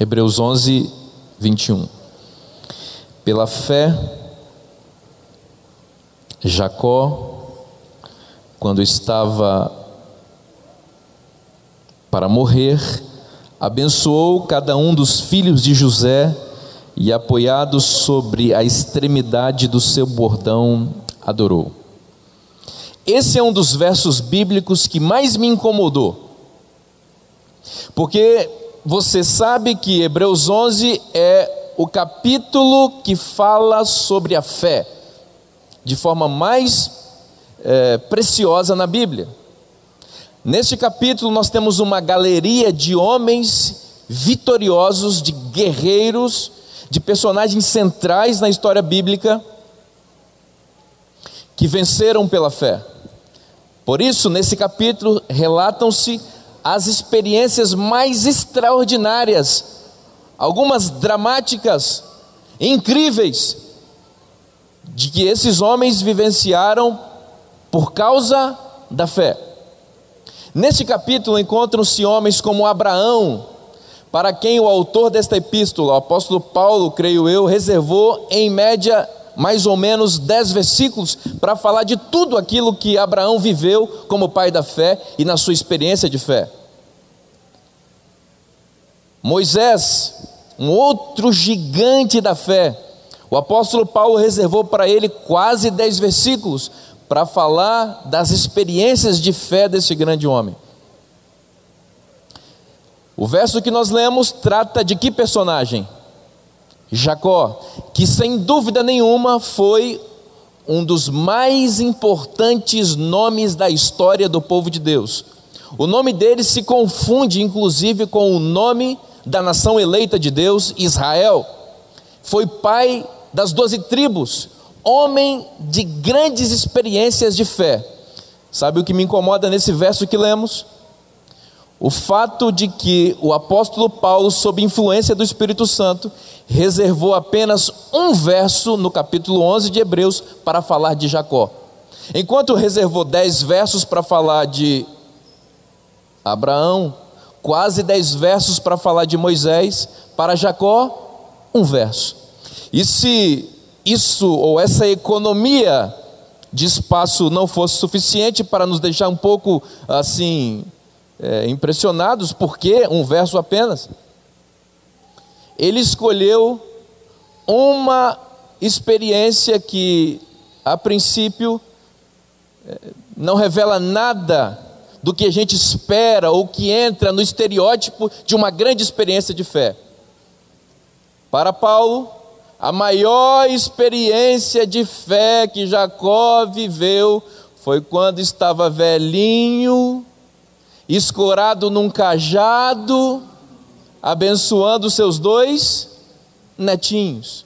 Hebreus 11, 21. Pela fé, Jacó, quando estava para morrer, abençoou cada um dos filhos de José e, apoiado sobre a extremidade do seu bordão, adorou. Esse é um dos versos bíblicos que mais me incomodou, porque você sabe que Hebreus 11 é o capítulo que fala sobre a fé de forma mais preciosa na Bíblia. Neste capítulo nós temos uma galeria de homens vitoriosos, de guerreiros, de personagens centrais na história bíblica que venceram pela fé. Por isso, nesse capítulo relatam-se as experiências mais extraordinárias, algumas dramáticas, incríveis, de que esses homens vivenciaram por causa da fé. Neste capítulo encontram-se homens como Abraão, para quem o autor desta epístola, o apóstolo Paulo, creio eu, reservou em média mais ou menos 10 versículos para falar de tudo aquilo que Abraão viveu como pai da fé e na sua experiência de fé. Moisés, um outro gigante da fé, o apóstolo Paulo reservou para ele quase 10 versículos para falar das experiências de fé desse grande homem. O verso que nós lemos trata de que personagem? Jacó, que sem dúvida nenhuma foi um dos mais importantes nomes da história do povo de Deus. O nome dele se confunde inclusive com o nome da nação eleita de Deus, Israel. Foi pai das 12 tribos, homem de grandes experiências de fé. Sabe o que me incomoda nesse verso que lemos? O fato de que o apóstolo Paulo, sob influência do Espírito Santo, reservou apenas um verso no capítulo 11 de Hebreus para falar de Jacó. Enquanto reservou 10 versos para falar de Abraão, quase 10 versos para falar de Moisés, para Jacó, um verso. E se isso ou essa economia de espaço não fosse suficiente para nos deixar um pouco assim impressionados, porque um verso apenas, ele escolheu uma experiência que a princípio não revela nada do que a gente espera ou que entra no estereótipo de uma grande experiência de fé. Para Paulo, a maior experiência de fé que Jacó viveu foi quando estava velhinho, escorado num cajado, abençoando seus 2 netinhos.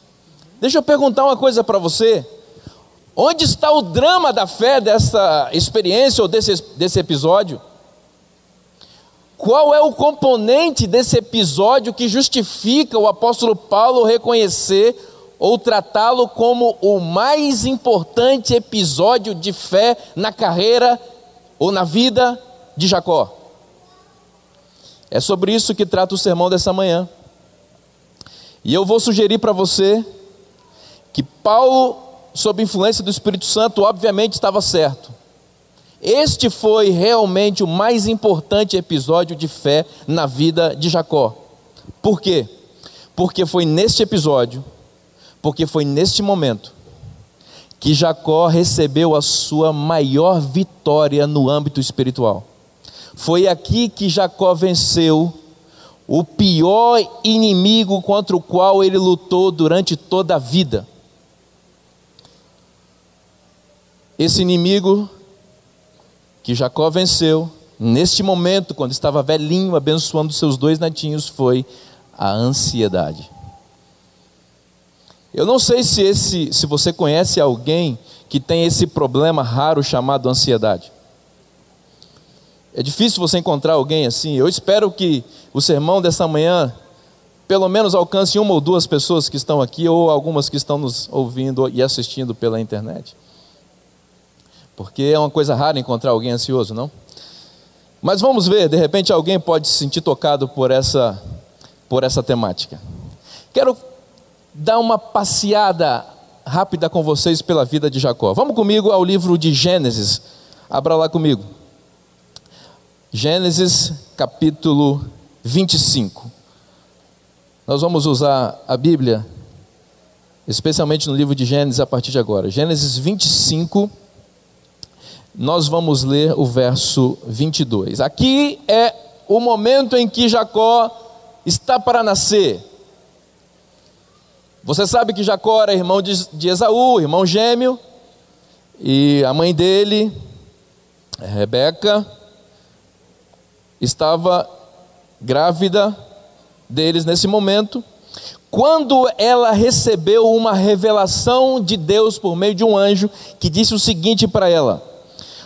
Deixa eu perguntar uma coisa para você: onde está o drama da fé dessa experiência ou desse episódio? Qual é o componente desse episódio que justifica o apóstolo Paulo reconhecer ou tratá-lo como o mais importante episódio de fé na carreira ou na vida de Jacó? É sobre isso que trata o sermão dessa manhã. E eu vou sugerir para você que Paulo, sob influência do Espírito Santo, obviamente estava certo. Este foi realmente o mais importante episódio de fé na vida de Jacó. Por quê? Porque foi neste episódio, porque foi neste momento, que Jacó recebeu a sua maior vitória no âmbito espiritual. Foi aqui que Jacó venceu o pior inimigo contra o qual ele lutou durante toda a vida. Esse inimigo que Jacó venceu, neste momento, quando estava velhinho, abençoando seus 2 netinhos, foi a ansiedade. Eu não sei se você conhece alguém que tem esse problema raro chamado ansiedade. É difícil você encontrar alguém assim. Eu espero que o sermão dessa manhã pelo menos alcance 1 ou 2 pessoas que estão aqui, ou algumas que estão nos ouvindo e assistindo pela internet. Porque é uma coisa rara encontrar alguém ansioso, não? Mas vamos ver, de repente alguém pode se sentir tocado por por essa temática. Quero dar uma passeada rápida com vocês pela vida de Jacó. Vamos comigo ao livro de Gênesis. Abra lá comigo. Gênesis capítulo 25. Nós vamos usar a Bíblia, especialmente no livro de Gênesis, a partir de agora. Gênesis 25, nós vamos ler o verso 22. Aqui é o momento em que Jacó está para nascer. Você sabe que Jacó era irmão de Esaú, irmão gêmeo, e a mãe dele, Rebeca, estava grávida deles nesse momento, quando ela recebeu uma revelação de Deus por meio de um anjo, que disse o seguinte para ela: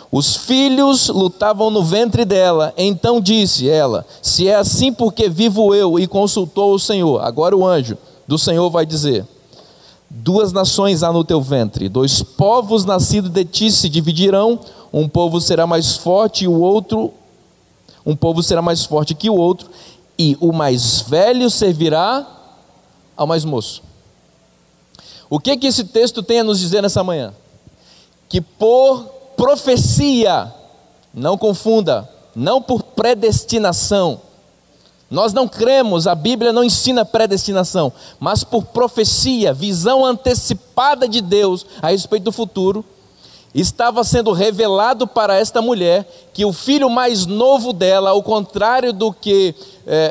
os filhos lutavam no ventre dela. Então disse ela: se é assim, porque vivo eu? E consultou o Senhor. Agora o anjo do Senhor vai dizer: duas nações há no teu ventre, dois povos nascidos de ti se dividirão, um povo será mais forte e um povo será mais forte que o outro, e o mais velho servirá ao mais moço. O que esse texto tem a nos dizer nessa manhã? Que por profecia, não confunda, não por predestinação. Nós não cremos, a Bíblia não ensina predestinação, mas por profecia, visão antecipada de Deus a respeito do futuro, estava sendo revelado para esta mulher que o filho mais novo dela, ao contrário do que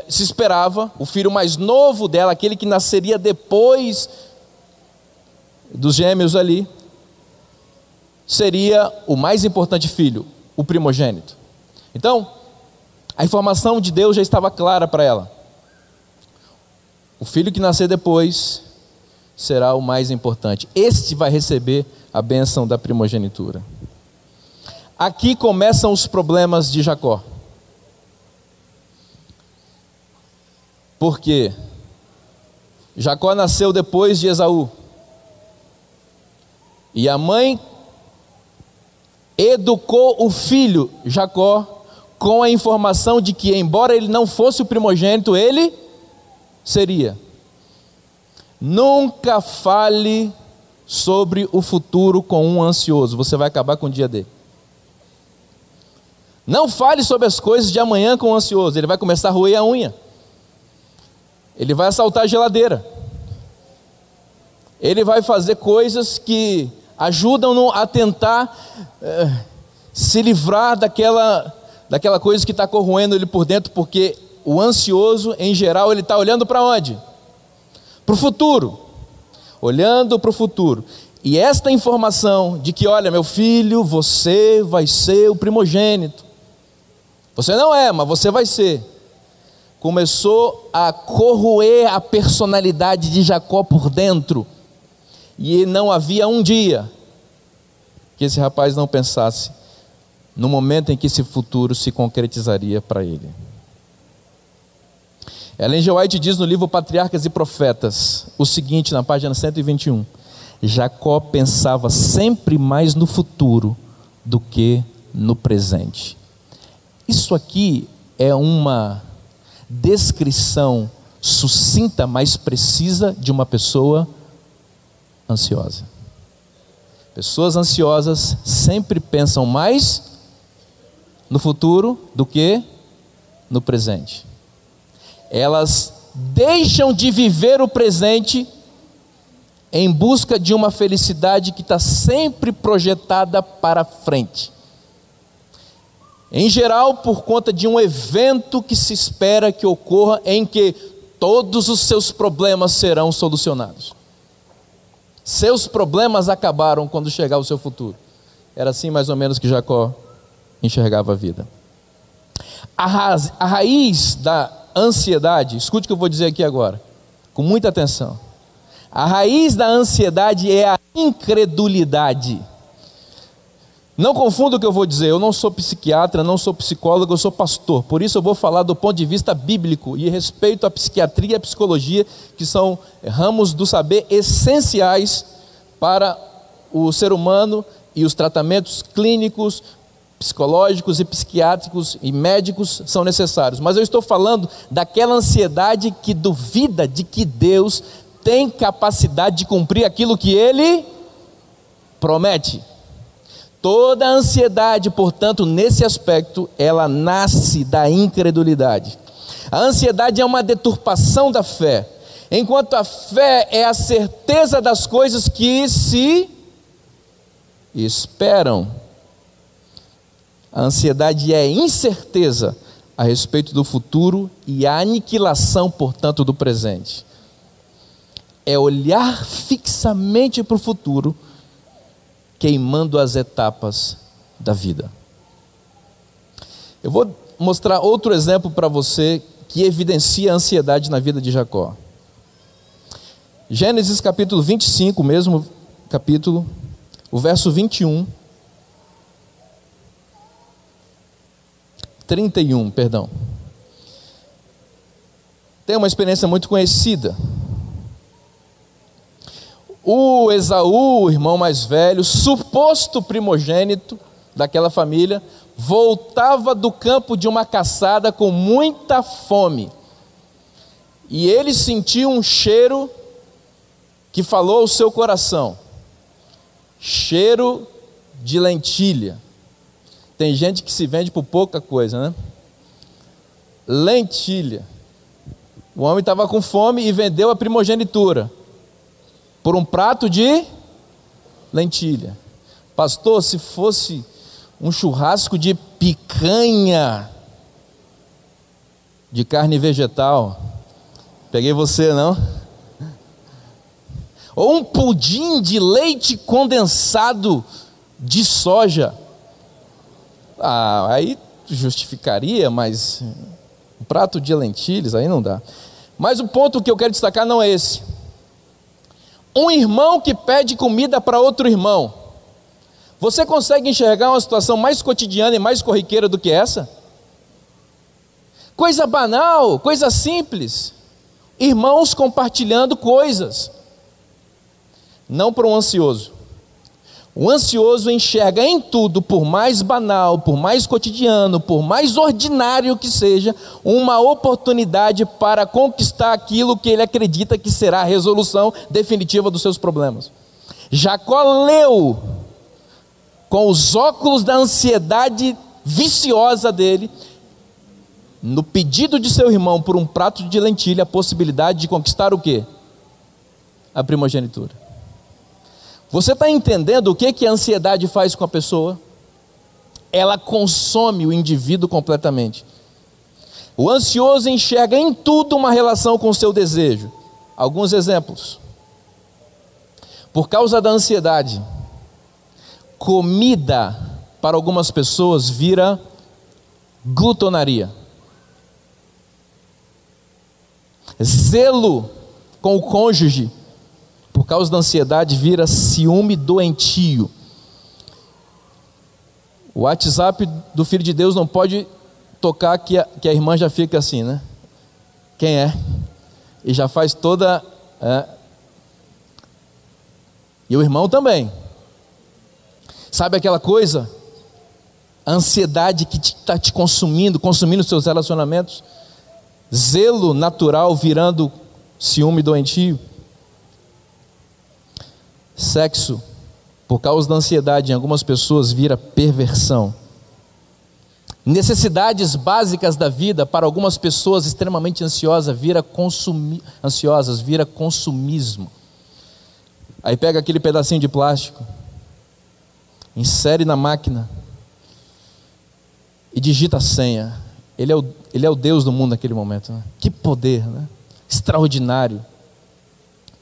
se esperava, o filho mais novo dela, aquele que nasceria depois dos gêmeos ali, seria o mais importante filho, o primogênito. Então, a informação de Deus já estava clara para ela. O filho que nascer depois será o mais importante. Este vai receber a bênção da primogenitura. Aqui começam os problemas de Jacó. Porque Jacó nasceu depois de Esaú. E a mãe educou o filho Jacó com a informação de que, embora ele não fosse o primogênito, ele seria. Nunca fale sobre o futuro com um ansioso, você vai acabar com o dia dele. Não fale sobre as coisas de amanhã com um ansioso, ele vai começar a roer a unha, ele vai assaltar a geladeira, ele vai fazer coisas que ajudam-no a tentar se livrar daquela coisa que está corroendo ele por dentro, porque o ansioso, em geral, ele está olhando para onde? Para o futuro, olhando para o futuro. E esta informação de que, olha, meu filho, você vai ser o primogênito, você não é, mas você vai ser, começou a corroer a personalidade de Jacó por dentro, e não havia um dia que esse rapaz não pensasse no momento em que esse futuro se concretizaria para ele. Ellen G. White diz no livro Patriarcas e Profetas o seguinte, na página 121: Jacó pensava sempre mais no futuro do que no presente. Isso aqui é uma descrição sucinta, mas precisa de uma pessoa ansiosa. Pessoas ansiosas sempre pensam mais no futuro do que no presente. Elas deixam de viver o presente em busca de uma felicidade que está sempre projetada para frente. Em geral, por conta de um evento que se espera que ocorra, em que todos os seus problemas serão solucionados. Seus problemas acabaram quando chegar o seu futuro. Era assim mais ou menos que Jacó enxergava a vida. A raiz da ansiedade, escute o que eu vou dizer aqui agora, com muita atenção. A raiz da ansiedade é a incredulidade. Não confunda o que eu vou dizer, eu não sou psiquiatra, não sou psicólogo, eu sou pastor. Por isso eu vou falar do ponto de vista bíblico e respeito à psiquiatria e à psicologia, que são ramos do saber essenciais para o ser humano e os tratamentos clínicos psicológicos e psiquiátricos e médicos são necessários, mas eu estou falando daquela ansiedade que duvida de que Deus tem capacidade de cumprir aquilo que Ele promete. Toda a ansiedade, portanto, nesse aspecto, ela nasce da incredulidade. A ansiedade é uma deturpação da fé, enquanto a fé é a certeza das coisas que se esperam. A ansiedade é incerteza a respeito do futuro e a aniquilação, portanto, do presente. É olhar fixamente para o futuro, queimando as etapas da vida. Eu vou mostrar outro exemplo para você que evidencia a ansiedade na vida de Jacó. Gênesis capítulo 25, mesmo capítulo, o verso 21. 31, perdão. Tem uma experiência muito conhecida. O Esaú, o irmão mais velho, suposto primogênito daquela família, voltava do campo de uma caçada com muita fome. E ele sentiu um cheiro que falou ao seu coração. Cheiro de lentilha. Tem gente que se vende por pouca coisa, né? Lentilha. O homem estava com fome e vendeu a primogenitura por um prato de lentilha. Pastor, se fosse um churrasco de picanha, de carne vegetal, peguei você, não? Ou um pudim de leite condensado de soja, aí justificaria, mas um prato de lentilhas, aí não dá. Mas o ponto que eu quero destacar não é esse. Um irmão que pede comida para outro irmão. Você consegue enxergar uma situação mais cotidiana e mais corriqueira do que essa? Coisa banal, coisa simples. Irmãos compartilhando coisas. Não para um ansioso. O ansioso enxerga em tudo, por mais banal, por mais cotidiano, por mais ordinário que seja, uma oportunidade para conquistar aquilo que ele acredita que será a resolução definitiva dos seus problemas. Jacó leu com os óculos da ansiedade viciosa dele, no pedido de seu irmão por um prato de lentilha, a possibilidade de conquistar o quê? A primogenitura. Você está entendendo o que a ansiedade faz com a pessoa? Ela consome o indivíduo completamente. O ansioso enxerga em tudo uma relação com o seu desejo. Alguns exemplos. Por causa da ansiedade, comida para algumas pessoas vira glutonaria. Zelo com o cônjuge, por causa da ansiedade, vira ciúme doentio. O WhatsApp do Filho de Deus não pode tocar que a irmã já fica assim, né? Quem é? E já faz toda... E o irmão também. Sabe aquela coisa? A ansiedade que está te consumindo os seus relacionamentos. Zelo natural virando ciúme doentio. Sexo, por causa da ansiedade em algumas pessoas, vira perversão. Necessidades básicas da vida, para algumas pessoas extremamente ansiosas, vira consumismo. Aí pega aquele pedacinho de plástico, insere na máquina e digita a senha. Ele é o Deus do mundo naquele momento, né? Que poder, né? Extraordinário.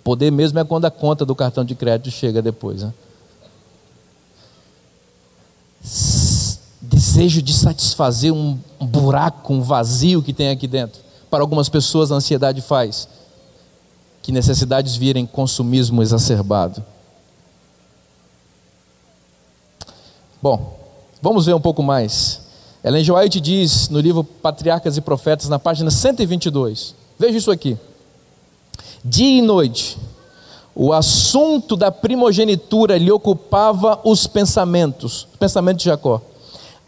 Poder mesmo é quando a conta do cartão de crédito chega depois, né? Desejo de satisfazer um buraco, um vazio que tem aqui dentro. Para algumas pessoas a ansiedade faz que necessidades virem consumismo exacerbado. Bom, vamos ver um pouco mais. Ellen G. White diz no livro Patriarcas e Profetas, na página 122, veja isso aqui: dia e noite, o assunto da primogenitura lhe ocupava os pensamentos de Jacó.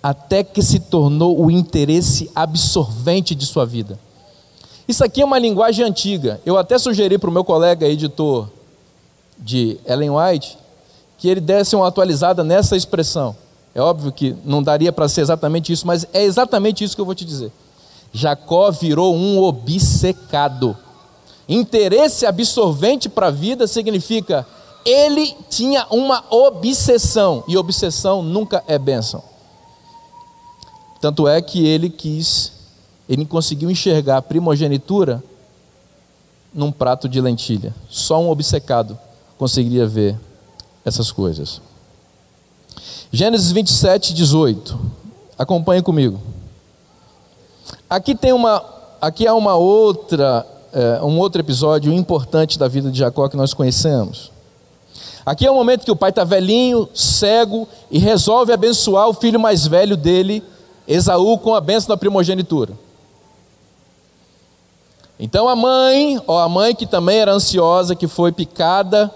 até que se tornou o interesse absorvente de sua vida. Isso aqui é uma linguagem antiga. Eu até sugeri para o meu colega editor de Ellen White que ele desse uma atualizada nessa expressão. É óbvio que não daria para ser exatamente isso, mas é exatamente isso que eu vou te dizer. Jacó virou um obcecado. Interesse absorvente para a vida significa ele tinha uma obsessão, e obsessão nunca é bênção. Tanto é que ele conseguiu enxergar a primogenitura num prato de lentilha. Só um obcecado conseguiria ver essas coisas. Gênesis 27, 18. Acompanhe comigo. Aqui há um outro episódio importante da vida de Jacó que nós conhecemos. Aqui é o momento que o pai está velhinho, cego, e resolve abençoar o filho mais velho dele, Esaú, com a bênção da primogenitura. Então a mãe que também era ansiosa, que foi picada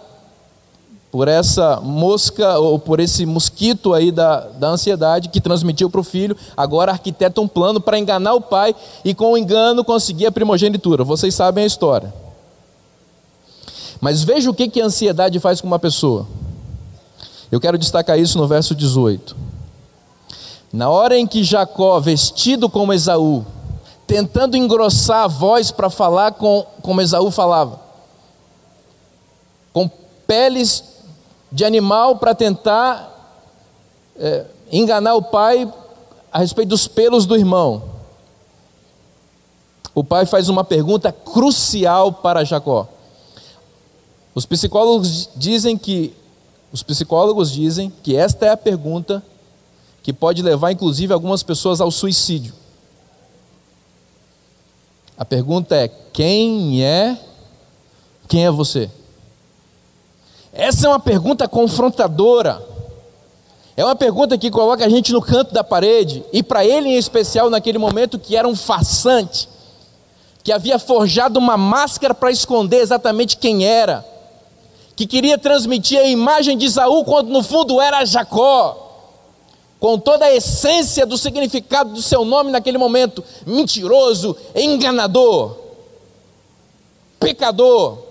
por essa mosca, ou por esse mosquito aí da ansiedade, que transmitiu para o filho, agora arquiteta um plano para enganar o pai, e com o engano conseguir a primogenitura. Vocês sabem a história. Mas veja o que a ansiedade faz com uma pessoa. Eu quero destacar isso no verso 18. Na hora em que Jacó, vestido como Esaú, tentando engrossar a voz para falar como Esaú falava, com peles de animal para tentar enganar o pai a respeito dos pelos do irmão, o pai faz uma pergunta crucial para Jacó. Os psicólogos dizem que esta é a pergunta que pode levar inclusive algumas pessoas ao suicídio. A pergunta é: quem é você? Essa é uma pergunta confrontadora. É uma pergunta que coloca a gente no canto da parede, e para ele em especial naquele momento, que era um farsante, que havia forjado uma máscara para esconder exatamente quem era, que queria transmitir a imagem de Esaú quando no fundo era Jacó, com toda a essência do significado do seu nome naquele momento: mentiroso, enganador, pecador.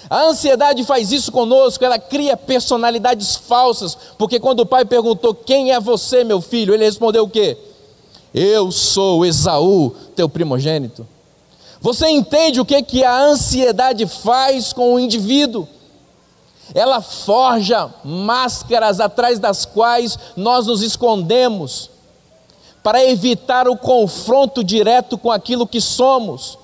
A ansiedade faz isso conosco, ela cria personalidades falsas, porque quando o pai perguntou: quem é você, meu filho? Ele respondeu o quê? Eu sou Esaú, teu primogênito. Você entende o que a ansiedade faz com o indivíduo? Ela forja máscaras atrás das quais nós nos escondemos, para evitar o confronto direto com aquilo que somos.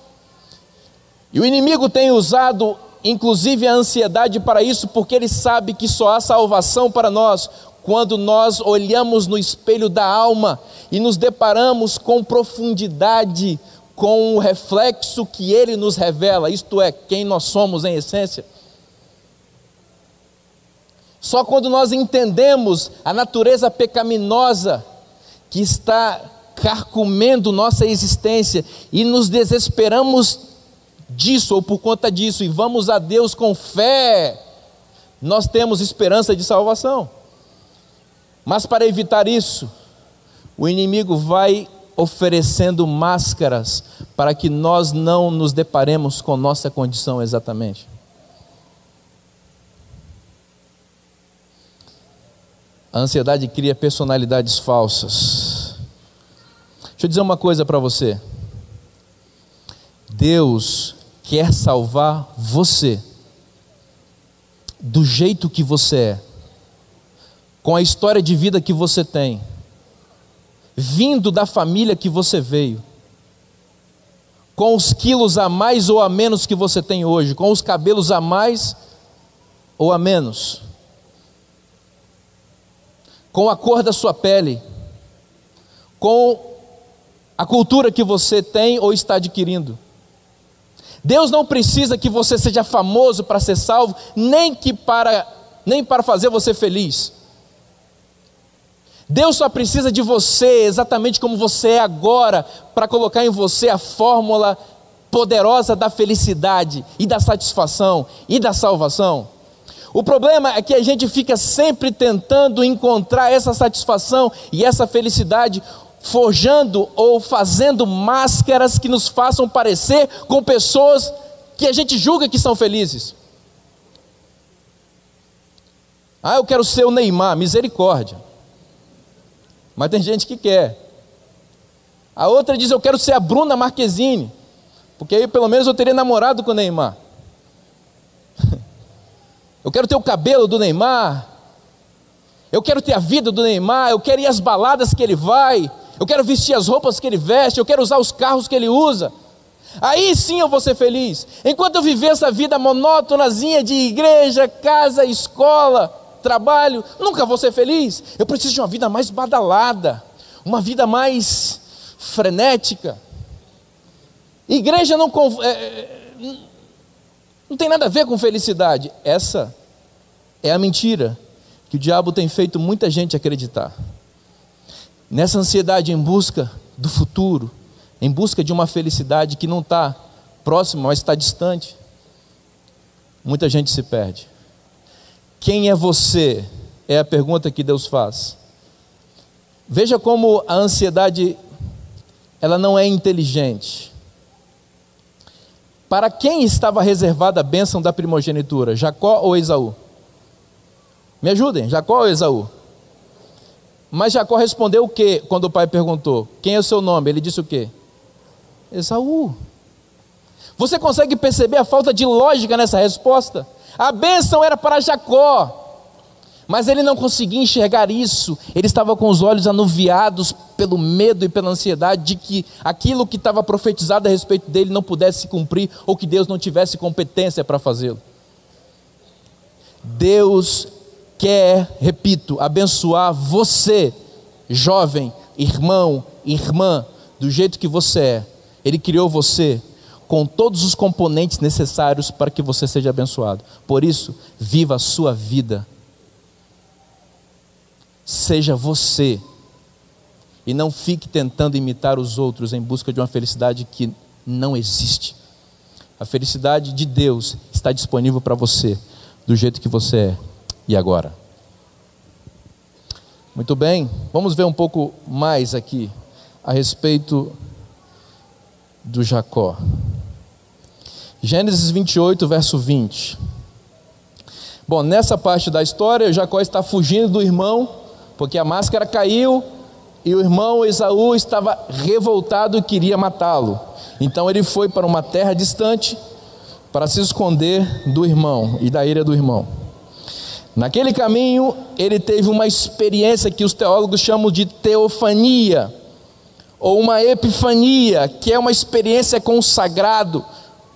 E o inimigo tem usado inclusive a ansiedade para isso, porque ele sabe que só há salvação para nós quando nós olhamos no espelho da alma e nos deparamos com profundidade com o reflexo que ele nos revela, isto é, quem nós somos em essência. Só quando nós entendemos a natureza pecaminosa que está carcomendo nossa existência e nos desesperamos disso ou por conta disso e vamos a Deus com fé, nós temos esperança de salvação. Mas para evitar isso, o inimigo vai oferecendo máscaras para que nós não nos deparemos com nossa condição exatamente. A ansiedade cria personalidades falsas. Deixa eu dizer uma coisa para você. Deus quer salvar você do jeito que você é, com a história de vida que você tem, vindo da família que você veio, com os quilos a mais ou a menos que você tem hoje, com os cabelos a mais ou a menos, com a cor da sua pele, com a cultura que você tem ou está adquirindo. Deus não precisa que você seja famoso para ser salvo, nem para fazer você feliz. Deus só precisa de você exatamente como você é agora, para colocar em você a fórmula poderosa da felicidade e da satisfação e da salvação. O problema é que a gente fica sempre tentando encontrar essa satisfação e essa felicidade, forjando ou fazendo máscaras que nos façam parecer com pessoas que a gente julga que são felizes. Ah, eu quero ser o Neymar, misericórdia. Mas tem gente que quer. A outra diz, eu quero ser a Bruna Marquezine, porque aí pelo menos eu teria namorado com o Neymar. Eu quero ter o cabelo do Neymar, eu quero ter a vida do Neymar, eu quero ir às baladas que ele vai, eu quero vestir as roupas que ele veste, eu quero usar os carros que ele usa. Aí sim eu vou ser feliz. Enquanto eu viver essa vida monótonazinha de igreja, casa, escola, trabalho, nunca vou ser feliz. Eu preciso de uma vida mais badalada, uma vida mais frenética. Igreja não tem nada a ver com felicidade. Essa é a mentira que o diabo tem feito muita gente acreditar. Nessa ansiedade em busca do futuro, em busca de uma felicidade que não está próxima, mas está distante, muita gente se perde. Quem é você? É a pergunta que Deus faz. Veja como a ansiedade, ela não é inteligente. Para quem estava reservada a bênção da primogenitura? Jacó ou Esaú? Me ajudem, Jacó ou Esaú? Mas Jacó respondeu o quê quando o pai perguntou? Quem é o seu nome? Ele disse o quê? Esaú. Você consegue perceber a falta de lógica nessa resposta? A bênção era para Jacó, mas ele não conseguia enxergar isso. Ele estava com os olhos anuviados pelo medo e pela ansiedade de que aquilo que estava profetizado a respeito dele não pudesse se cumprir, ou que Deus não tivesse competência para fazê-lo. Deus quer, repito, abençoar você, jovem, irmão, irmã, do jeito que você é. Ele criou você com todos os componentes necessários para que você seja abençoado. Por isso, viva a sua vida. Seja você. E não fique tentando imitar os outros em busca de uma felicidade que não existe. A felicidade de Deus está disponível para você, do jeito que você é. E agora? Muito bem, vamos ver um pouco mais aqui a respeito do Jacó. Gênesis 28, verso 20. Bom, nessa parte da história, Jacó está fugindo do irmão, porque a máscara caiu, e o irmão Esaú estava revoltado e queria matá-lo. Então ele foi para uma terra distante, para se esconder do irmão, e da ira do irmão. Naquele caminho, ele teve uma experiência que os teólogos chamam de teofania, ou uma epifania, que é uma experiência com o sagrado,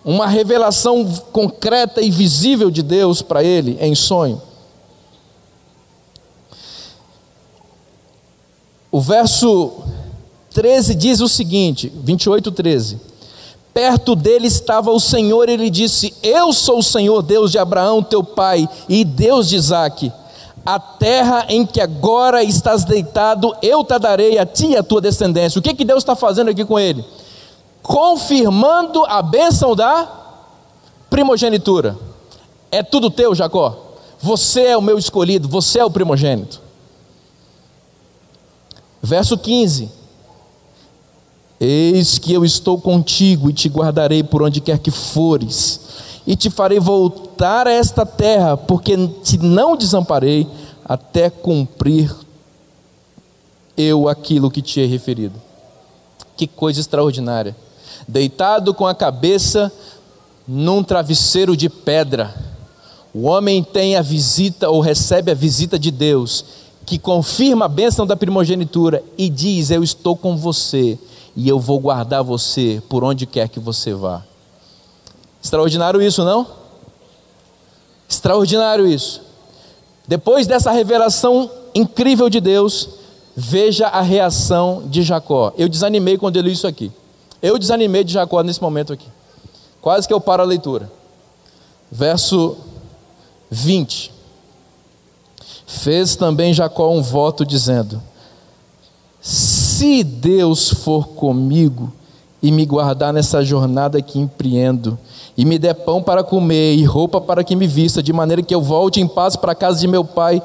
uma revelação concreta e visível de Deus para ele em sonho. O verso 13 diz o seguinte, 28, 13. Perto dele estava o Senhor, e ele disse: eu sou o Senhor, Deus de Abraão, teu pai, e Deus de Isaque. A terra em que agora estás deitado, eu te darei a ti e a tua descendência. O que Deus está fazendo aqui com ele? Confirmando a bênção da primogenitura. É tudo teu, Jacó. Você é o meu escolhido, você é o primogênito. Verso 15. Eis que eu estou contigo e te guardarei por onde quer que fores, e te farei voltar a esta terra, porque te não desamparei, até cumprir eu aquilo que te he referido. Que coisa extraordinária. Deitado com a cabeça num travesseiro de pedra, o homem tem a visita, ou recebe a visita de Deus, que confirma a bênção da primogenitura e diz: eu estou com você e eu vou guardar você por onde quer que você vá. Extraordinário isso, não? Extraordinário isso. Depois dessa revelação incrível de Deus, veja a reação de Jacó. Eu desanimei quando eu li isso aqui. Eu desanimei de Jacó nesse momento aqui. Quase que eu paro a leitura. Verso 20. Fez também Jacó um voto dizendo: se Deus for comigo e me guardar nessa jornada que empreendo, e me der pão para comer e roupa para que me vista, de maneira que eu volte em paz para a casa de meu pai,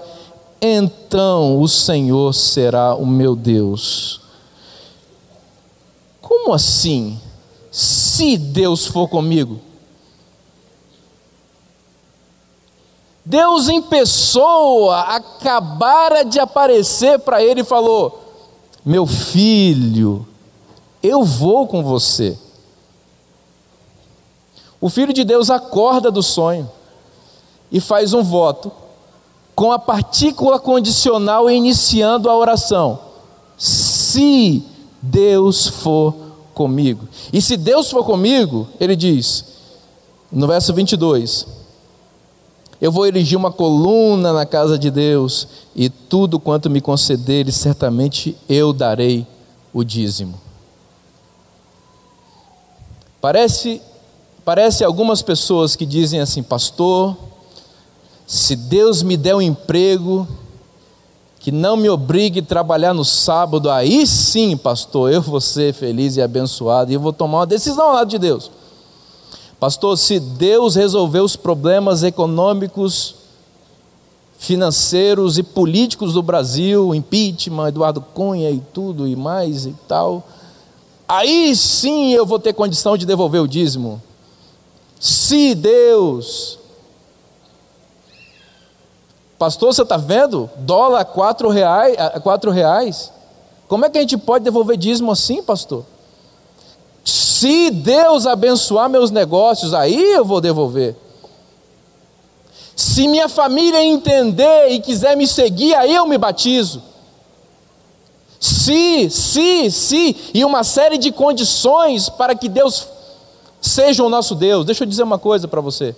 então o Senhor será o meu Deus. Como assim? Se Deus for comigo? Deus em pessoa acabara de aparecer para ele e falou: meu filho, eu vou com você. O Filho de Deus acorda do sonho e faz um voto com a partícula condicional iniciando a oração: se Deus for comigo. E se Deus for comigo, ele diz no verso 22: eu vou erigir uma coluna na casa de Deus, e tudo quanto me concederes, certamente eu darei o dízimo. Parece algumas pessoas que dizem assim: pastor, se Deus me der um emprego que não me obrigue a trabalhar no sábado, aí sim, pastor, eu vou ser feliz e abençoado, e eu vou tomar uma decisão ao lado de Deus. Pastor, se Deus resolver os problemas econômicos, financeiros e políticos do Brasil, impeachment, Eduardo Cunha e tudo e mais e tal, aí sim eu vou ter condição de devolver o dízimo. Se Deus... Pastor, você está vendo? Dólar R$4. Como é que a gente pode devolver dízimo assim, pastor? Se Deus abençoar meus negócios, aí eu vou devolver. Se minha família entender e quiser me seguir, aí eu me batizo. Se, e uma série de condições para que Deus seja o nosso Deus. Deixa eu dizer uma coisa para você.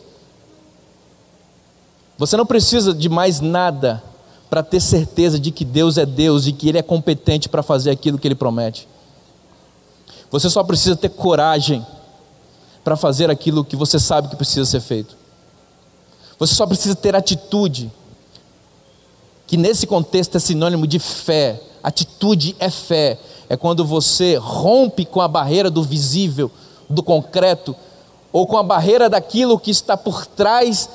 Você não precisa de mais nada para ter certeza de que Deus é Deus e que Ele é competente para fazer aquilo que Ele promete. Você só precisa ter coragem para fazer aquilo que você sabe que precisa ser feito. Você só precisa ter atitude, que nesse contexto é sinônimo de fé. Atitude é fé. É quando você rompe com a barreira do visível, do concreto, ou com a barreira daquilo que está por trás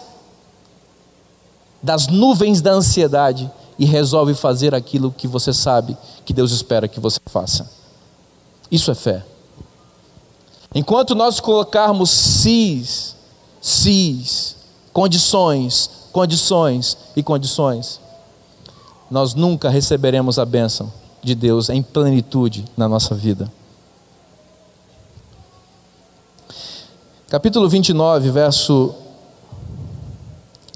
das nuvens da ansiedade e resolve fazer aquilo que você sabe que Deus espera que você faça. Isso é fé. Enquanto nós colocarmos condições, nós nunca receberemos a bênção de Deus em plenitude na nossa vida. Capítulo 29, verso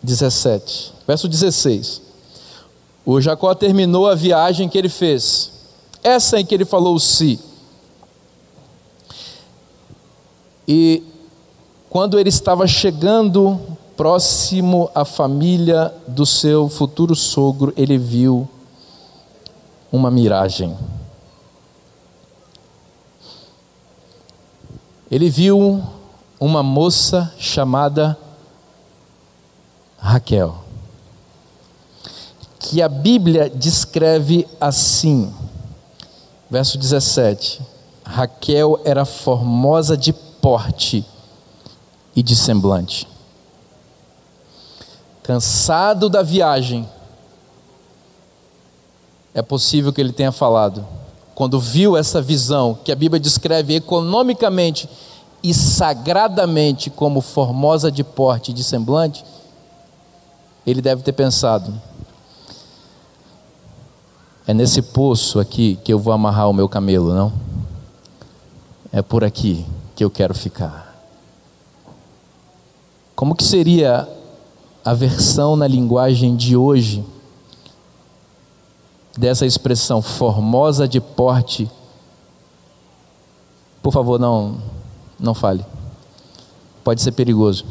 17. Verso 16. O Jacó terminou a viagem que ele fez. Essa em que ele falou se. E quando ele estava chegando próximo à família do seu futuro sogro, ele viu uma miragem. Ele viu uma moça chamada Raquel, que a Bíblia descreve assim, verso 17: Raquel era formosa de porte e de semblante. Cansado da viagem, é possível que ele tenha falado, quando viu essa visão, que a Bíblia descreve economicamente e sagradamente como formosa de porte e de semblante, ele deve ter pensado: é nesse poço aqui que eu vou amarrar o meu camelo, não? É por aqui que eu quero ficar. Como que seria a versão na linguagem de hoje dessa expressão formosa de porte? Por favor, não fale. Pode ser perigoso.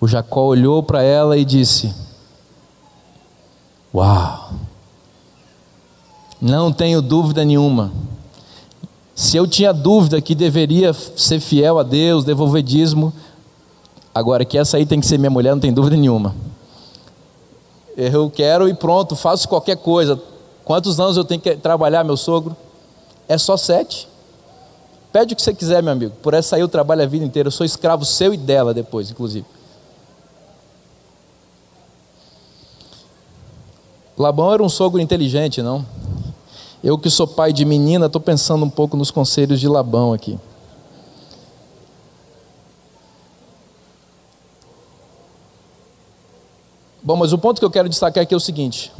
O Jacó olhou para ela e disse: uau, não tenho dúvida nenhuma. Se eu tinha dúvida que deveria ser fiel a Deus, devolver dízimo, agora que essa aí tem que ser minha mulher, não tem dúvida nenhuma. Eu quero e pronto, faço qualquer coisa. Quantos anos eu tenho que trabalhar, meu sogro? É só 7. Pede o que você quiser, meu amigo. Por essa aí eu trabalho a vida inteira. Eu sou escravo seu e dela depois, inclusive. Labão era um sogro inteligente, não? Eu que sou pai de menina, estou pensando um pouco nos conselhos de Labão aqui. Bom, mas o ponto que eu quero destacar aqui é o seguinte: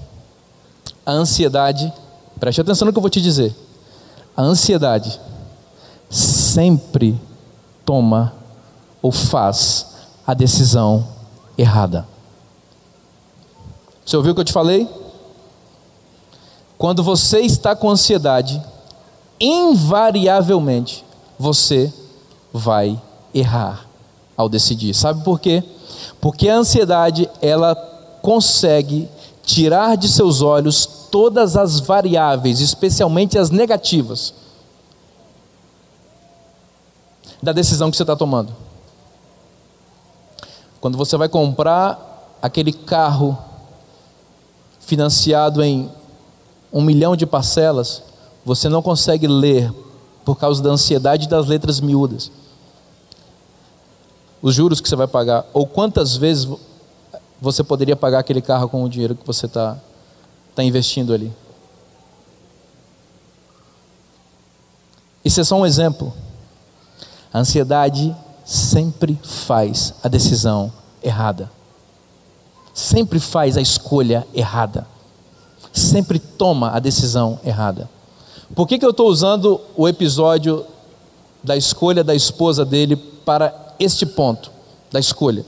a ansiedade, preste atenção no que eu vou te dizer, a ansiedade sempre toma ou faz a decisão errada. Você ouviu o que eu te falei? Quando você está com ansiedade, invariavelmente você vai errar ao decidir. Sabe por quê? Porque a ansiedade, ela consegue tirar de seus olhos todas as variáveis, especialmente as negativas, da decisão que você está tomando. Quando você vai comprar aquele carro financiado em 1 milhão de parcelas, você não consegue ler por causa da ansiedade das letras miúdas, os juros que você vai pagar, ou quantas vezes você poderia pagar aquele carro com o dinheiro que você está investindo ali. Isso é só um exemplo. A ansiedade sempre faz a decisão errada, sempre faz a escolha errada, sempre toma a decisão errada. Por que eu estou usando o episódio da escolha da esposa dele para este ponto da escolha?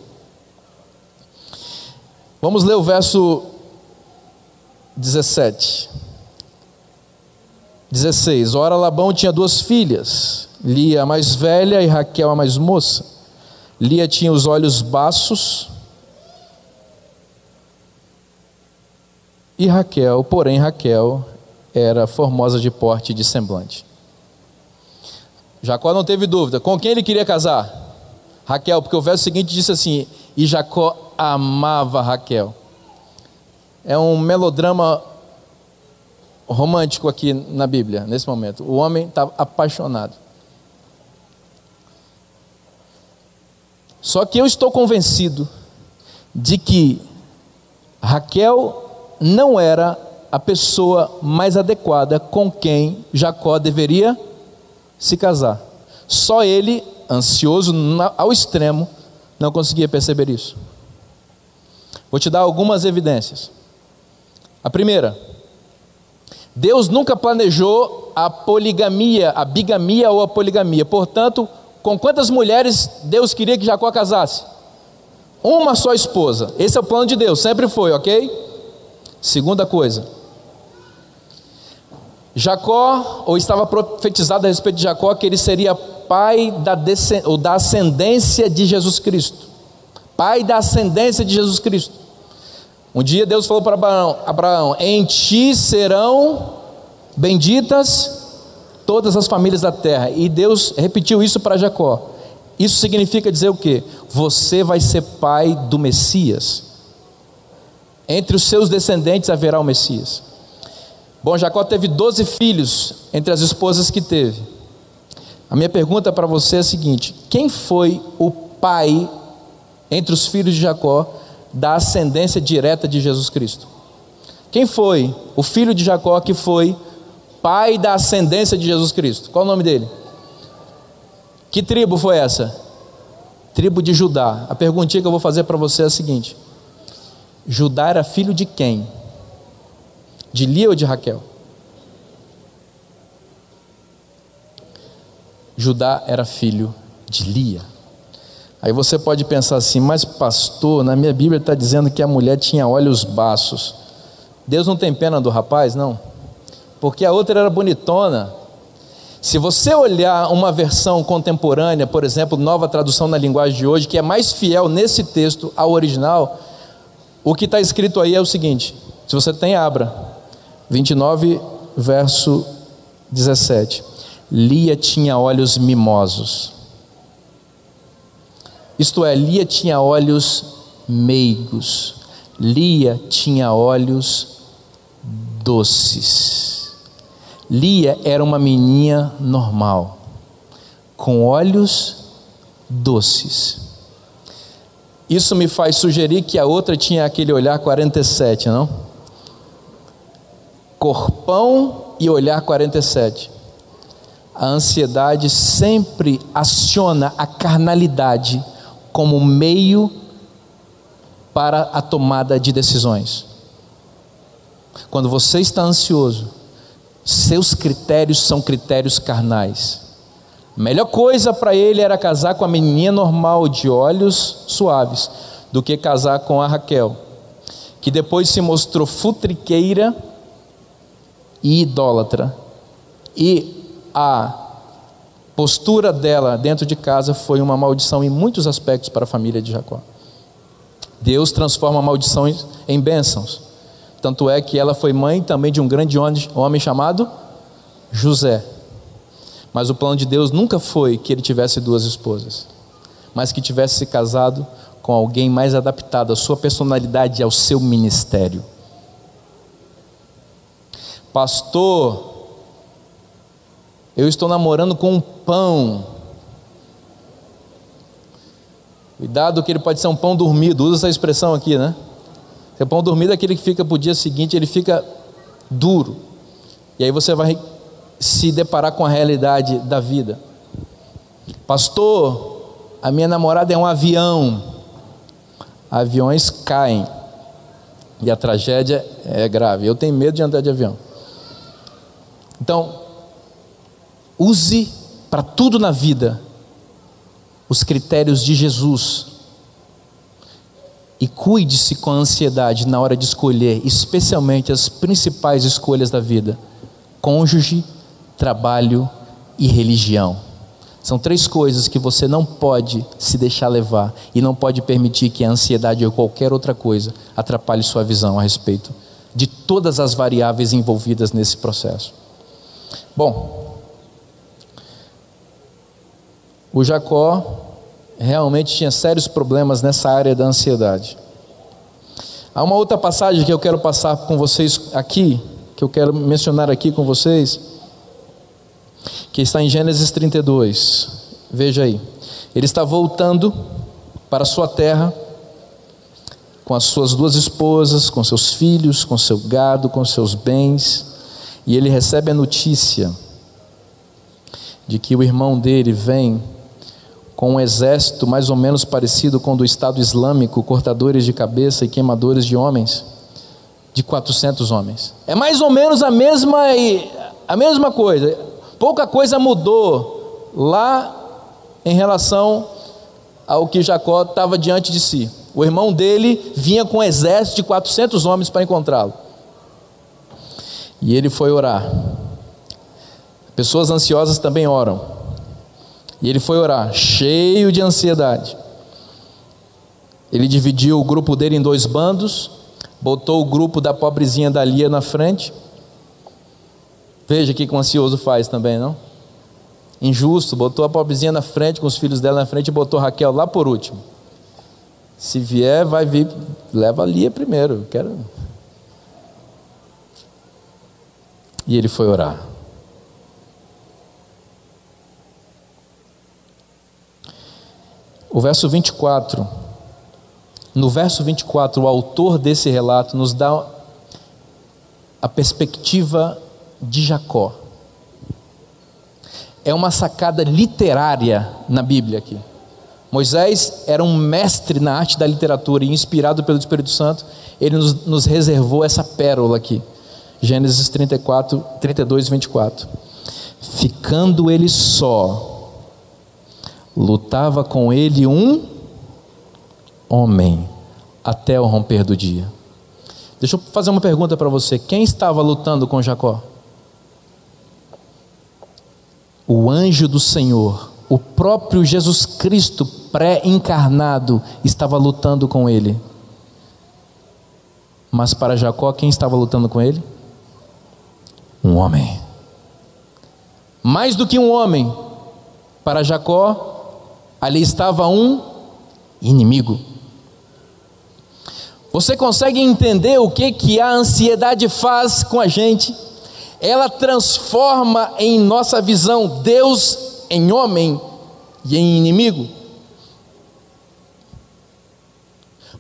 Vamos ler o verso 17. 16. Ora, Labão tinha 2 filhas, Lia a mais velha e Raquel a mais moça. Lia tinha os olhos baços e Raquel, porém Raquel era formosa de porte e de semblante. Jacó não teve dúvida. Com quem ele queria casar? Raquel, porque o verso seguinte diz assim: e Jacó amava Raquel. É um melodrama romântico aqui na Bíblia, nesse momento. O homem está apaixonado. Só que eu estou convencido de que Raquel não era a pessoa mais adequada com quem Jacó deveria se casar. Só ele, ansioso ao extremo, não conseguia perceber isso. Vou te dar algumas evidências. A primeira: Deus nunca planejou a poligamia, a bigamia ou a poligamia. Portanto, com quantas mulheres Deus queria que Jacó casasse? Uma só esposa. Esse é o plano de Deus, sempre foi, ok? Segunda coisa: Jacó, ou estava profetizado a respeito de Jacó, que ele seria pai da ascendência de Jesus Cristo. Pai da ascendência de Jesus Cristo. Um dia Deus falou para Abraão: em ti serão benditas todas as famílias da terra. E Deus repetiu isso para Jacó. Isso significa dizer o quê? Você vai ser pai do Messias. Entre os seus descendentes haverá o Messias. Bom, Jacó teve 12 filhos entre as esposas que teve. A minha pergunta para você é a seguinte: quem foi o pai entre os filhos de Jacó da ascendência direta de Jesus Cristo? Quem foi o filho de Jacó que foi pai da ascendência de Jesus Cristo? Qual o nome dele? Que tribo foi essa? Tribo de Judá. A perguntinha que eu vou fazer para você é a seguinte: Judá era filho de quem? De Lia ou de Raquel? Judá era filho de Lia. Aí você pode pensar assim: mas pastor, na minha Bíblia está dizendo que a mulher tinha olhos baços. Deus não tem pena do rapaz? Não, porque a outra era bonitona. Se você olhar uma versão contemporânea, por exemplo, Nova Tradução na Linguagem de Hoje, que é mais fiel nesse texto ao original, o que está escrito aí é o seguinte: se você tem, abra 29 verso 17. Lia tinha olhos mimosos. Isto é, Lia tinha olhos meigos. Lia tinha olhos doces. Lia era uma menina normal. com olhos doces. Isso me faz sugerir que a outra tinha aquele olhar 47, não? Corpão e olhar 47. A ansiedade sempre aciona a carnalidade como meio para a tomada de decisões. Quando você está ansioso, seus critérios são critérios carnais. A melhor coisa para ele era casar com a menininha normal de olhos suaves do que casar com a Raquel, que depois se mostrou futriqueira e idólatra, e a postura dela dentro de casa foi uma maldição em muitos aspectos para a família de Jacó. Deus transforma maldições em bênçãos, tanto é que ela foi mãe também de um grande homem chamado José. Mas o plano de Deus nunca foi que ele tivesse duas esposas, mas que tivesse se casado com alguém mais adaptado à sua personalidade e ao seu ministério. Pastor, eu estou namorando com um pão. Cuidado que ele pode ser um pão dormido, usa essa expressão aqui, né? O pão dormido é aquele que fica para o dia seguinte, ele fica duro. E aí você vai se deparar com a realidade da vida. Pastor, a minha namorada é um avião. Aviões caem e a tragédia é grave. Eu tenho medo de andar de avião. Então, use para tudo na vida os critérios de Jesus e cuide-se com a ansiedade na hora de escolher, especialmente as principais escolhas da vida: cônjuge, trabalho e religião. São três coisas que você não pode se deixar levar e não pode permitir que a ansiedade ou qualquer outra coisa atrapalhe sua visão a respeito de todas as variáveis envolvidas nesse processo. Bom, o Jacó realmente tinha sérios problemas nessa área da ansiedade. Há uma outra passagem que eu quero passar com vocês aqui, que eu quero mencionar aqui com vocês, que está em Gênesis 32. Veja aí, ele está voltando para sua terra com as suas duas esposas, com seus filhos, com seu gado, com seus bens, e ele recebe a notícia de que o irmão dele vem com um exército mais ou menos parecido com o do Estado Islâmico, cortadores de cabeça e queimadores de homens, de 400 homens. É mais ou menos a mesma coisa. Pouca coisa mudou lá em relação ao que Jacó estava diante de si. O irmão dele vinha com um exército de 400 homens para encontrá-lo. E ele foi orar. Pessoas ansiosas também oram. E ele foi orar, cheio de ansiedade. Ele dividiu o grupo dele em dois bandos, botou o grupo da pobrezinha da Lia na frente. Veja o que o ansioso faz também, não? Injusto, botou a pobrezinha na frente, com os filhos dela na frente, e botou Raquel lá por último. Se vier, vai vir, leva a Lia primeiro, eu quero. E ele foi orar. O verso 24, no verso 24, o autor desse relato nos dá a perspectiva de Jacó. É uma sacada literária na Bíblia aqui. Moisés era um mestre na arte da literatura e, inspirado pelo Espírito Santo, ele nos reservou essa pérola aqui. Gênesis 32, 24. Ficando ele só, lutava com ele um homem até o romper do dia. Deixa eu fazer uma pergunta para você. Quem estava lutando com Jacó? O anjo do Senhor, o próprio Jesus Cristo pré-encarnado, estava lutando com ele. Mas para Jacó, quem estava lutando com ele? Um homem. Mais do que um homem, para Jacó, ali estava um inimigo. Você consegue entender o que a ansiedade faz com a gente? Ela transforma em nossa visão Deus em homem e em inimigo.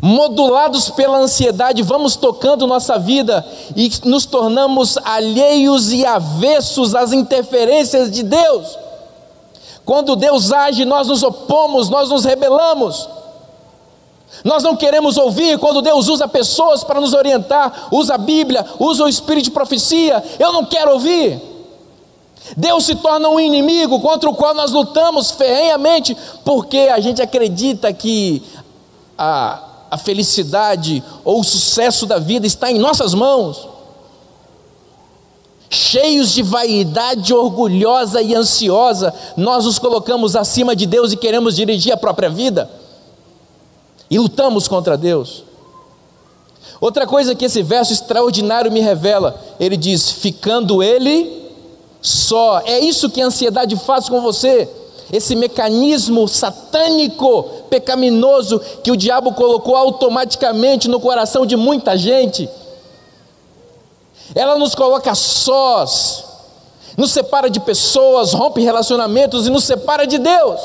Modulados pela ansiedade, vamos tocando nossa vida e nos tornamos alheios e avessos às interferências de Deus. Quando Deus age, nós nos opomos, nós nos rebelamos. Nós não queremos ouvir. Quando Deus usa pessoas para nos orientar, usa a Bíblia, usa o espírito de profecia, eu não quero ouvir. Deus se torna um inimigo contra o qual nós lutamos ferrenhamente, porque a gente acredita que a felicidade ou o sucesso da vida está em nossas mãos. Cheios de vaidade orgulhosa e ansiosa, nós nos colocamos acima de Deus e queremos dirigir a própria vida, e lutamos contra Deus. Outra coisa que esse verso extraordinário me revela, ele diz: ficando ele só. É isso que a ansiedade faz com você. Esse mecanismo satânico, pecaminoso, que o diabo colocou automaticamente no coração de muita gente. Ela nos coloca sós, nos separa de pessoas, rompe relacionamentos e nos separa de Deus.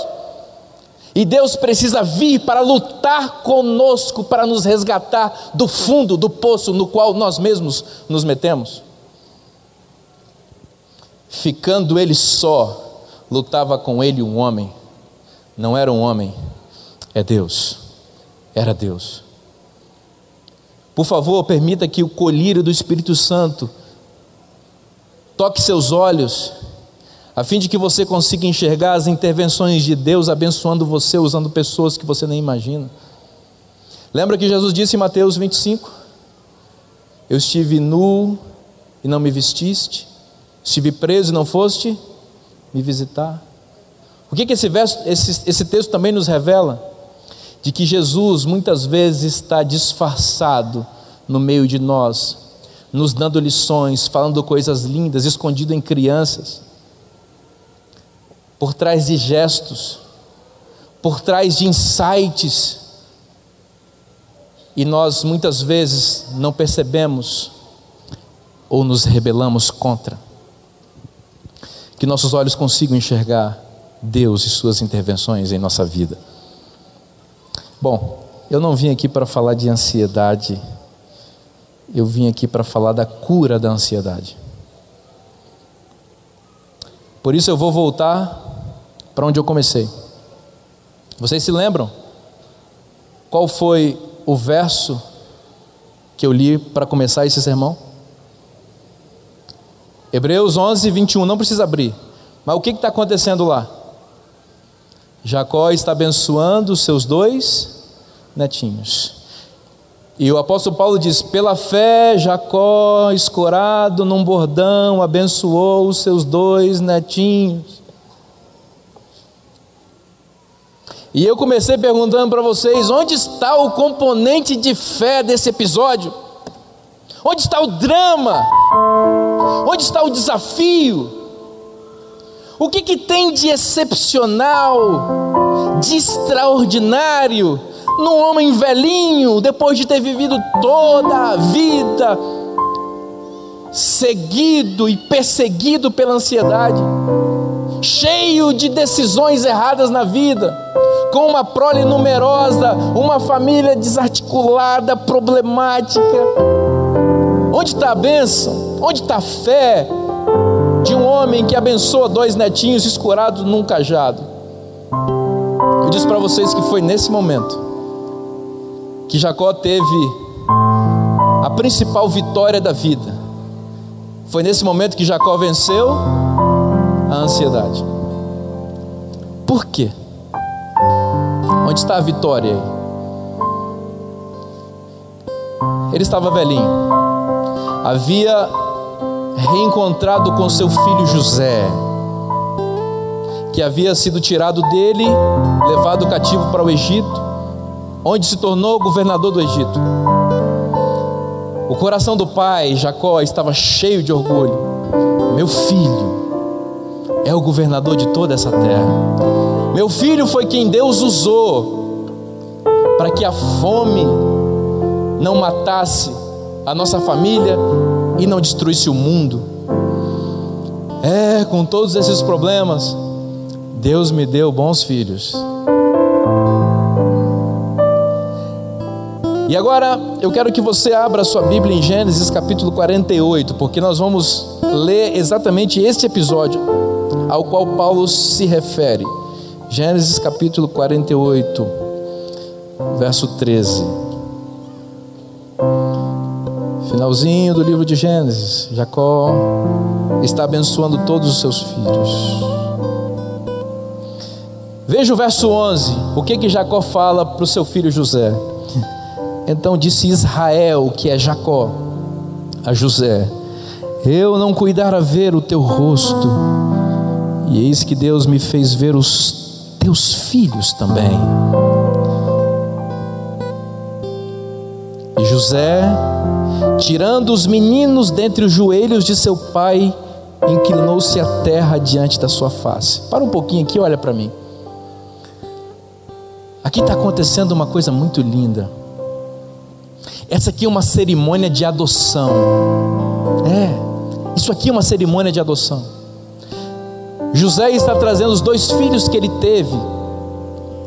E Deus precisa vir para lutar conosco, para nos resgatar do fundo do poço no qual nós mesmos nos metemos. Ficando ele só, lutava com ele um homem. Não era um homem, é Deus. Era Deus. Por favor, permita que o colírio do Espírito Santo toque seus olhos, a fim de que você consiga enxergar as intervenções de Deus abençoando você, usando pessoas que você nem imagina. Lembra que Jesus disse em Mateus 25? Eu estive nu e não me vestiste, estive preso e não foste me visitar. O que esse texto também nos revela? De que Jesus muitas vezes está disfarçado no meio de nós, nos dando lições, falando coisas lindas, escondido em crianças, por trás de gestos, por trás de insights, e nós muitas vezes não percebemos ou nos rebelamos contra. Que nossos olhos consigam enxergar Deus e suas intervenções em nossa vida. Bom, eu não vim aqui para falar de ansiedade, eu vim aqui para falar da cura da ansiedade. Por isso eu vou voltar para onde eu comecei. Vocês se lembram? Qual foi o verso que eu li para começar esse sermão? Hebreus 11, 21, não precisa abrir. Mas o que está acontecendo lá? Jacó está abençoando os seus 2 netinhos. E o apóstolo Paulo diz: pela fé Jacó, escorado num bordão, abençoou os seus 2 netinhos. E eu comecei perguntando para vocês: onde está o componente de fé desse episódio? Onde está o drama? Onde está o desafio? O que tem de excepcional, de extraordinário num homem velhinho, depois de ter vivido toda a vida seguido e perseguido pela ansiedade, cheio de decisões erradas na vida, com uma prole numerosa, uma família desarticulada, problemática? Onde está a bênção? Onde está a fé de um homem que abençoa 2 netinhos escurados num cajado? Eu disse para vocês que foi nesse momento que Jacó teve a principal vitória da vida. Foi nesse momento que Jacó venceu a ansiedade. Por quê? Onde está a vitória aí? Ele estava velhinho, havia reencontrado com seu filho José, que havia sido tirado dele, levado cativo para o Egito, onde se tornou governador do Egito. O coração do pai, Jacó, estava cheio de orgulho. Meu filho é o governador de toda essa terra. Meu filho foi quem Deus usou para que a fome não matasse a nossa família e não destruísse o mundo. Com todos esses problemas, Deus me deu bons filhos. E agora eu quero que você abra a sua Bíblia em Gênesis capítulo 48, porque nós vamos ler exatamente este episódio ao qual Paulo se refere. Gênesis capítulo 48, verso 13. Finalzinho do livro de Gênesis. Jacó está abençoando todos os seus filhos. Veja o verso 11. O que Jacó fala para o seu filho José? Então disse Israel, que é Jacó, a José: eu não cuidara ver o teu rosto, e eis que Deus me fez ver os teus filhos também. E José, tirando os meninos dentre os joelhos de seu pai, inclinou-se à terra diante da sua face. Para um pouquinho aqui, olha para mim. Aqui está acontecendo uma coisa muito linda. Essa aqui é uma cerimônia de adoção. Isso aqui é uma cerimônia de adoção. José está trazendo os 2 filhos que ele teve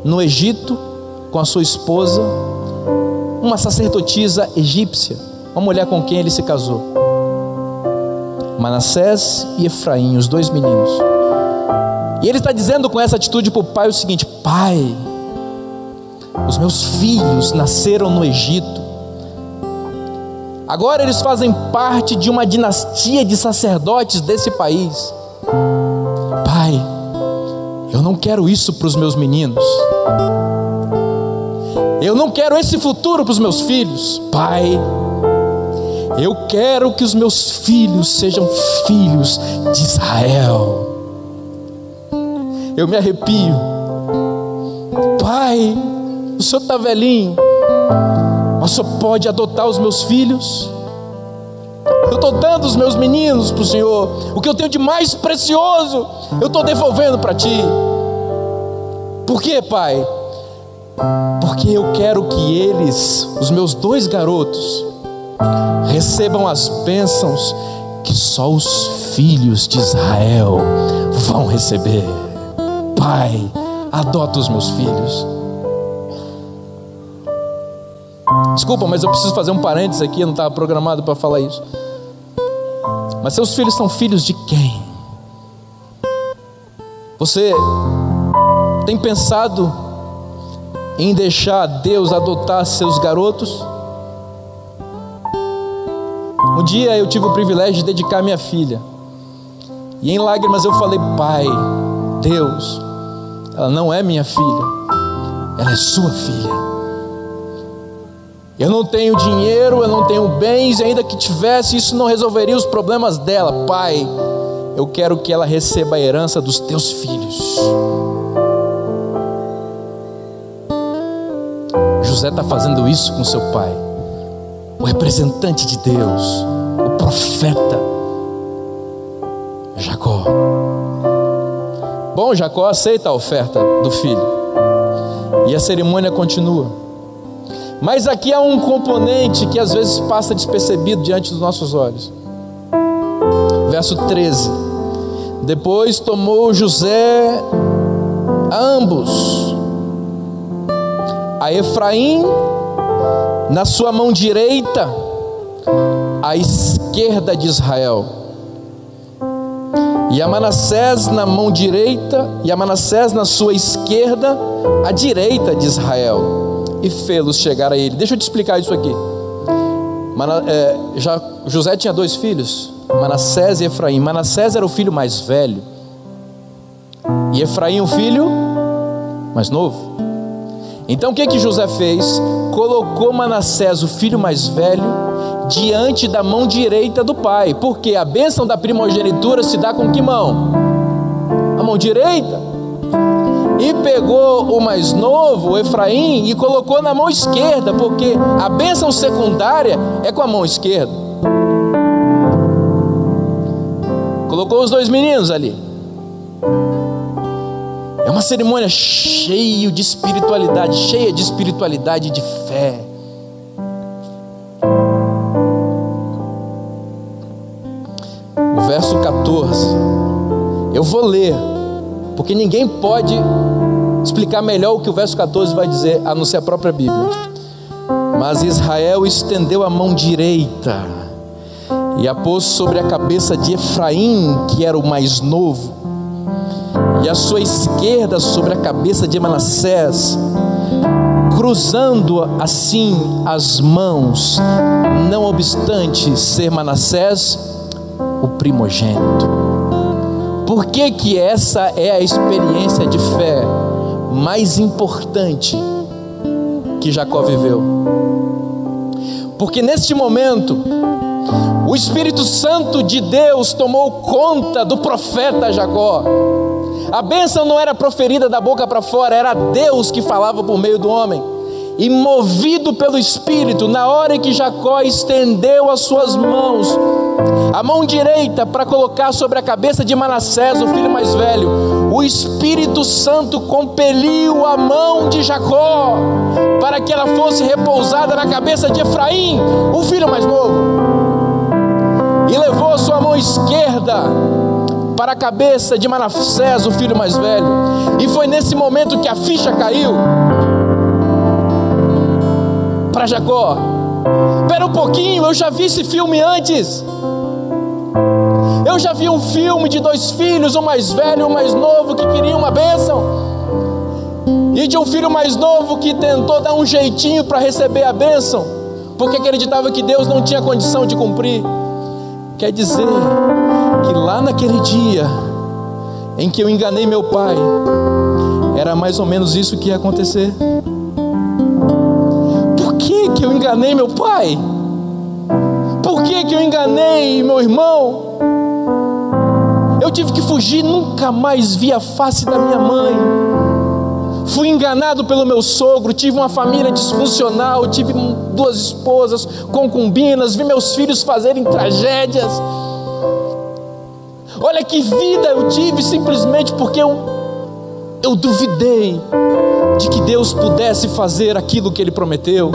no Egito com a sua esposa, uma sacerdotisa egípcia, uma mulher com quem ele se casou. Manassés e Efraim, os 2 meninos. E ele está dizendo com essa atitude para o pai o seguinte: pai, os meus filhos nasceram no Egito. Agora eles fazem parte de uma dinastia de sacerdotes desse país. Pai, eu não quero isso para os meus meninos. Eu não quero esse futuro para os meus filhos. Pai, eu quero que os meus filhos sejam filhos de Israel. Eu me arrepio. Pai, o senhor está velhinho, mas o senhor pode adotar os meus filhos? Eu estou dando os meus meninos para o Senhor. O que eu tenho de mais precioso, eu estou devolvendo para Ti. Por quê, Pai? Porque eu quero que eles, os meus 2 garotos, recebam as bênçãos que só os filhos de Israel vão receber. Pai, adota os meus filhos. Desculpa, mas eu preciso fazer um parênteses aqui, eu não estava programado para falar isso. Mas seus filhos são filhos de quem? Você tem pensado em deixar Deus adotar seus garotos? Um dia eu tive o privilégio de dedicar minha filha, e em lágrimas eu falei: pai, Deus, ela não é minha filha, ela é sua filha. Eu não tenho dinheiro, eu não tenho bens, e ainda que tivesse, isso não resolveria os problemas dela. Pai, eu quero que ela receba a herança dos teus filhos. José está fazendo isso com seu pai, o representante de Deus, o profeta Jacó. Bom, Jacó aceita a oferta do filho, e a cerimônia continua. Mas aqui há um componente que às vezes passa despercebido diante dos nossos olhos. Verso 13: depois tomou José a ambos, a Efraim na sua mão direita, à esquerda de Israel, e a Manassés na mão direita, e a Manassés na sua esquerda, à direita de Israel, e fê-los chegar a ele. Deixa eu te explicar isso aqui. José tinha 2 filhos, Manassés e Efraim. Manassés era o filho mais velho, e Efraim o filho mais novo. Então o que José fez? Colocou Manassés, o filho mais velho, diante da mão direita do pai. Porque a bênção da primogenitura se dá com que mão? A mão direita. E pegou o mais novo, o Efraim, e colocou na mão esquerda, porque a bênção secundária é com a mão esquerda. Colocou os 2 meninos ali. É uma cerimônia cheia de espiritualidade e de fé. O verso 14, eu vou ler, porque ninguém pode explicar melhor o que o verso 14 vai dizer, a não ser a própria Bíblia. Mas Israel estendeu a mão direita e a pôs sobre a cabeça de Efraim, que era o mais novo, e a sua esquerda sobre a cabeça de Manassés, cruzando assim as mãos, não obstante ser Manassés o primogênito. Por que que essa é a experiência de fé mais importante que Jacó viveu? Porque neste momento o Espírito Santo de Deus tomou conta do profeta Jacó. A bênção não era proferida da boca para fora, era Deus que falava por meio do homem. E movido pelo Espírito, na hora em que Jacó estendeu as suas mãos, a mão direita para colocar sobre a cabeça de Manassés, o filho mais velho, o Espírito Santo compeliu a mão de Jacó para que ela fosse repousada na cabeça de Efraim, o filho mais novo, e levou a sua mão esquerda para a cabeça de Manassés, o filho mais velho. E foi nesse momento que a ficha caiu para Jacó. Espera um pouquinho, eu já vi esse filme antes. Eu já vi um filme de dois filhos, um mais velho e um mais novo, que queriam uma bênção, e de um filho mais novo que tentou dar um jeitinho para receber a bênção, porque acreditava que Deus não tinha condição de cumprir. Quer dizer que lá naquele dia em que eu enganei meu pai, era mais ou menos isso que ia acontecer. Por que eu enganei meu pai? Por que eu enganei meu irmão? Eu tive que fugir, nunca mais vi a face da minha mãe. Fui enganado pelo meu sogro, tive uma família disfuncional, tive 2 esposas, concubinas, vi meus filhos fazerem tragédias. Olha que vida eu tive, simplesmente porque eu duvidei de que Deus pudesse fazer aquilo que Ele prometeu.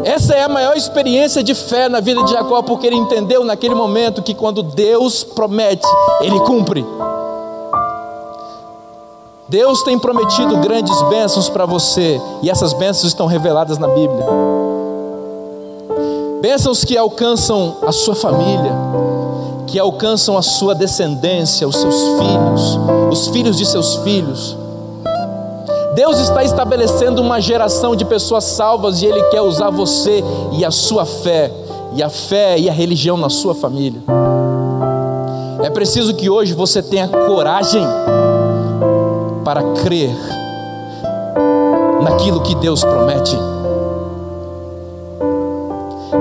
Essa é a maior experiência de fé na vida de Jacó, porque ele entendeu naquele momento que quando Deus promete, Ele cumpre. Deus tem prometido grandes bênçãos para você, e essas bênçãos estão reveladas na Bíblia. Bênçãos que alcançam a sua família, que alcançam a sua descendência, os seus filhos, os filhos de seus filhos. Deus está estabelecendo uma geração de pessoas salvas, e Ele quer usar você e a sua fé, e a fé e a religião na sua família. É preciso que hoje você tenha coragem para crer naquilo que Deus promete,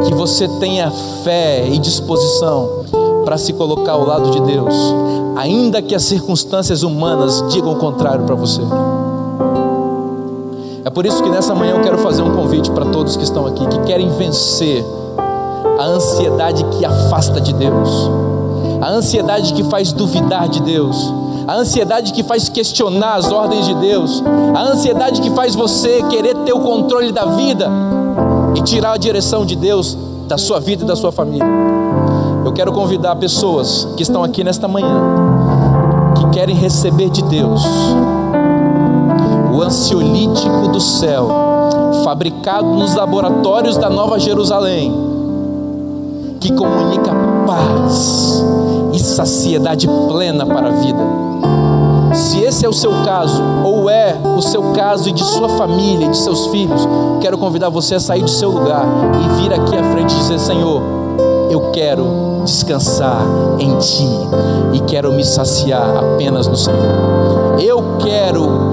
que você tenha fé e disposição para se colocar ao lado de Deus, ainda que as circunstâncias humanas digam o contrário para você. É por isso que nessa manhã eu quero fazer um convite para todos que estão aqui, que querem vencer a ansiedade que afasta de Deus, a ansiedade que faz duvidar de Deus, a ansiedade que faz questionar as ordens de Deus, a ansiedade que faz você querer ter o controle da vida e tirar a direção de Deus da sua vida e da sua família. Eu quero convidar pessoas que estão aqui nesta manhã, que querem receber de Deus o ansiolítico do céu, fabricado nos laboratórios da Nova Jerusalém, que comunica paz e saciedade plena para a vida. Se esse é o seu caso, ou é o seu caso e de sua família e de seus filhos, quero convidar você a sair do seu lugar e vir aqui à frente e dizer: Senhor, eu quero descansar em Ti e quero me saciar apenas no Senhor. Eu quero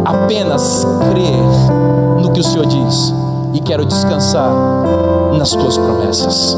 apenas crer no que o Senhor diz e quero descansar nas Tuas promessas.